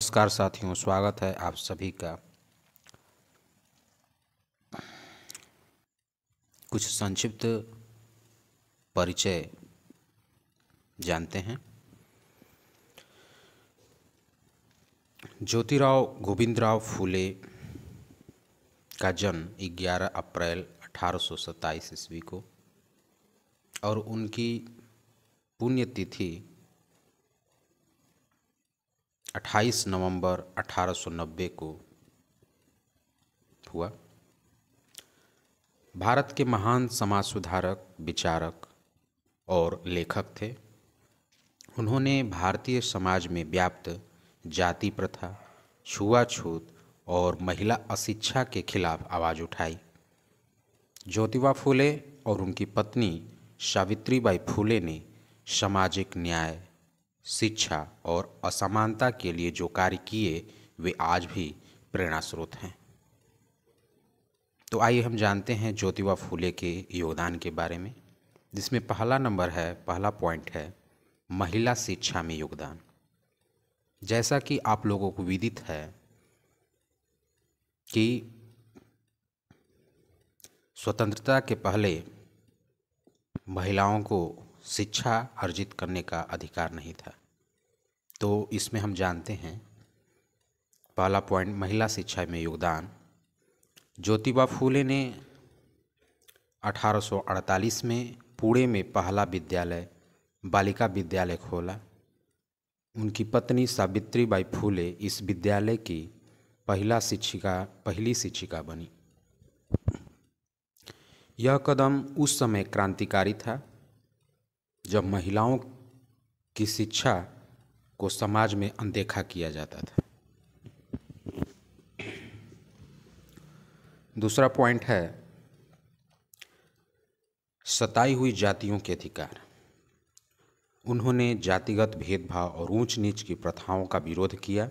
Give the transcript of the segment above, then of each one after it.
नमस्कार साथियों, स्वागत है आप सभी का। कुछ संक्षिप्त परिचय जानते हैं। ज्योतिराव गोविंदराव फूले का जन्म 11 अप्रैल 1827 ईस्वी को और उनकी पुण्यतिथि 28 नवंबर 1890 को हुआ। भारत के महान समाज सुधारक, विचारक और लेखक थे। उन्होंने भारतीय समाज में व्याप्त जाति प्रथा, छुआछूत और महिला अशिक्षा के खिलाफ आवाज़ उठाई। ज्योतिबा फूले और उनकी पत्नी सावित्रीबाई फूले ने सामाजिक न्याय, शिक्षा और असमानता के लिए जो कार्य किए वे आज भी प्रेरणा स्रोत हैं। तो आइए हम जानते हैं ज्योतिबा फूले के योगदान के बारे में, जिसमें पहला पॉइंट है महिला शिक्षा में योगदान। जैसा कि आप लोगों को विदित है कि स्वतंत्रता के पहले महिलाओं को शिक्षा अर्जित करने का अधिकार नहीं था। तो इसमें हम जानते हैं पहला पॉइंट महिला शिक्षा में योगदान। ज्योतिबा फूले ने 1848 में पुणे में पहला विद्यालय, बालिका विद्यालय खोला। उनकी पत्नी सावित्रीबाई फूले इस विद्यालय की पहली शिक्षिका बनी। यह कदम उस समय क्रांतिकारी था जब महिलाओं की शिक्षा को समाज में अनदेखा किया जाता था। दूसरा पॉइंट है सताई हुई जातियों के अधिकार। उन्होंने जातिगत भेदभाव और ऊंच नीच की प्रथाओं का विरोध किया।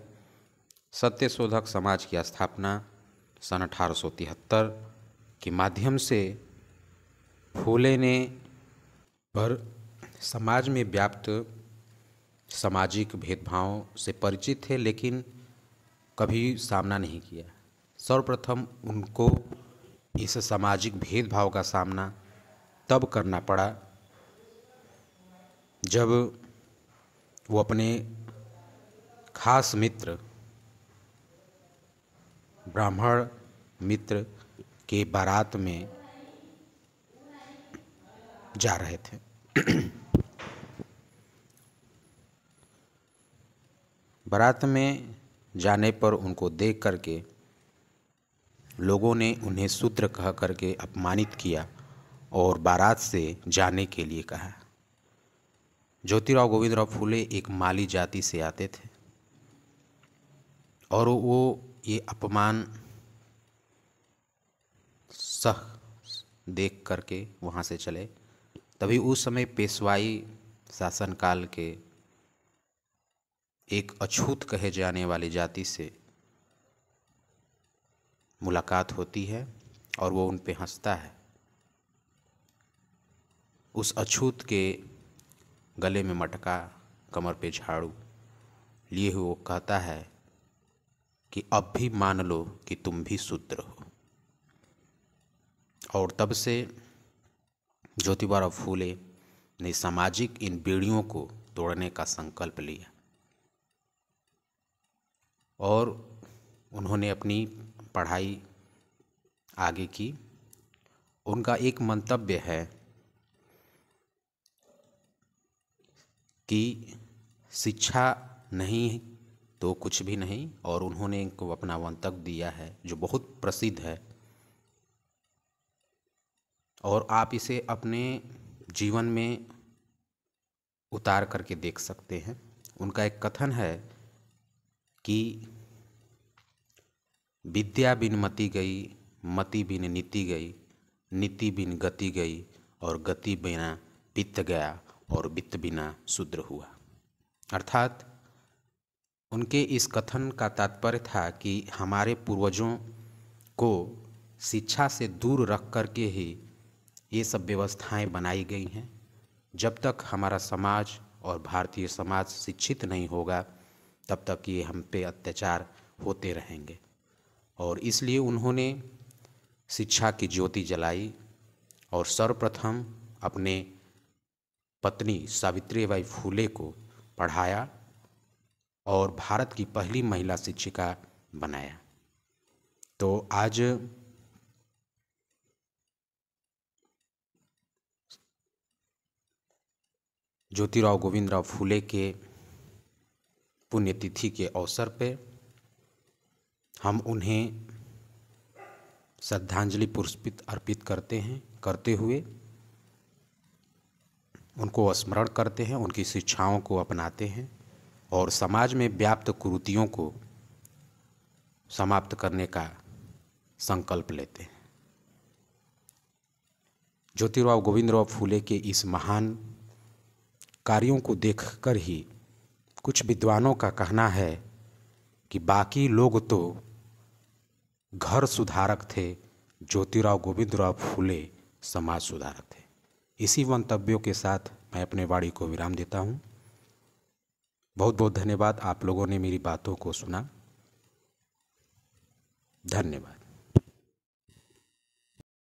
सत्यशोधक समाज की स्थापना सन 1873 के माध्यम से फूले ने पर समाज में व्याप्त सामाजिक भेदभाव से परिचित थे, लेकिन कभी सामना नहीं किया। सर्वप्रथम उनको इस सामाजिक भेदभाव का सामना तब करना पड़ा जब वो अपने खास मित्र, ब्राह्मण मित्र के बारात में जा रहे थे। बारात में जाने पर उनको देख करके लोगों ने उन्हें शूद्र कह करके अपमानित किया और बारात से जाने के लिए कहा। ज्योतिराव गोविंदराव फूले एक माली जाति से आते थे और वो ये अपमान सह देख करके वहाँ से चले। तभी उस समय पेशवाई शासनकाल के एक अछूत कहे जाने वाली जाति से मुलाकात होती है और वो उन पे हंसता है। उस अछूत के गले में मटका, कमर पे झाड़ू लिए हुए वो कहता है कि अब भी मान लो कि तुम भी शूद्र हो। और तब से ज्योतिबा फूले ने सामाजिक इन बेड़ियों को तोड़ने का संकल्प लिया और उन्होंने अपनी पढ़ाई आगे की। उनका एक मंतव्य है कि शिक्षा नहीं तो कुछ भी नहीं, और उन्होंने इनको अपना मंतव्य दिया है जो बहुत प्रसिद्ध है और आप इसे अपने जीवन में उतार करके देख सकते हैं। उनका एक कथन है कि विद्या बिन मति गई, मति बिन नीति गई, नीति बिन गति गई और गति बिना वित्त गया और वित्त बिना शूद्र हुआ। अर्थात उनके इस कथन का तात्पर्य था कि हमारे पूर्वजों को शिक्षा से दूर रख करके ही ये सब व्यवस्थाएं बनाई गई हैं। जब तक हमारा समाज और भारतीय समाज शिक्षित नहीं होगा तब तक ये हम पे अत्याचार होते रहेंगे। और इसलिए उन्होंने शिक्षा की ज्योति जलाई और सर्वप्रथम अपने पत्नी सावित्रीबाई फुले को पढ़ाया और भारत की पहली महिला शिक्षिका बनाया। तो आज ज्योतिराव गोविंदराव फुले के पुण्यतिथि के अवसर पे हम उन्हें श्रद्धांजलि पुष्पित अर्पित करते हुए उनको स्मरण करते हैं, उनकी शिक्षाओं को अपनाते हैं और समाज में व्याप्त कुरीतियों को समाप्त करने का संकल्प लेते हैं। ज्योतिराव गोविंदराव फुले के इस महान कार्यों को देखकर ही कुछ विद्वानों का कहना है कि बाकी लोग तो घर सुधारक थे, ज्योतिराव गोविंदराव फुले समाज सुधारक थे। इसी मंतव्यों के साथ मैं अपने वाणी को विराम देता हूँ। बहुत बहुत धन्यवाद, आप लोगों ने मेरी बातों को सुना। धन्यवाद।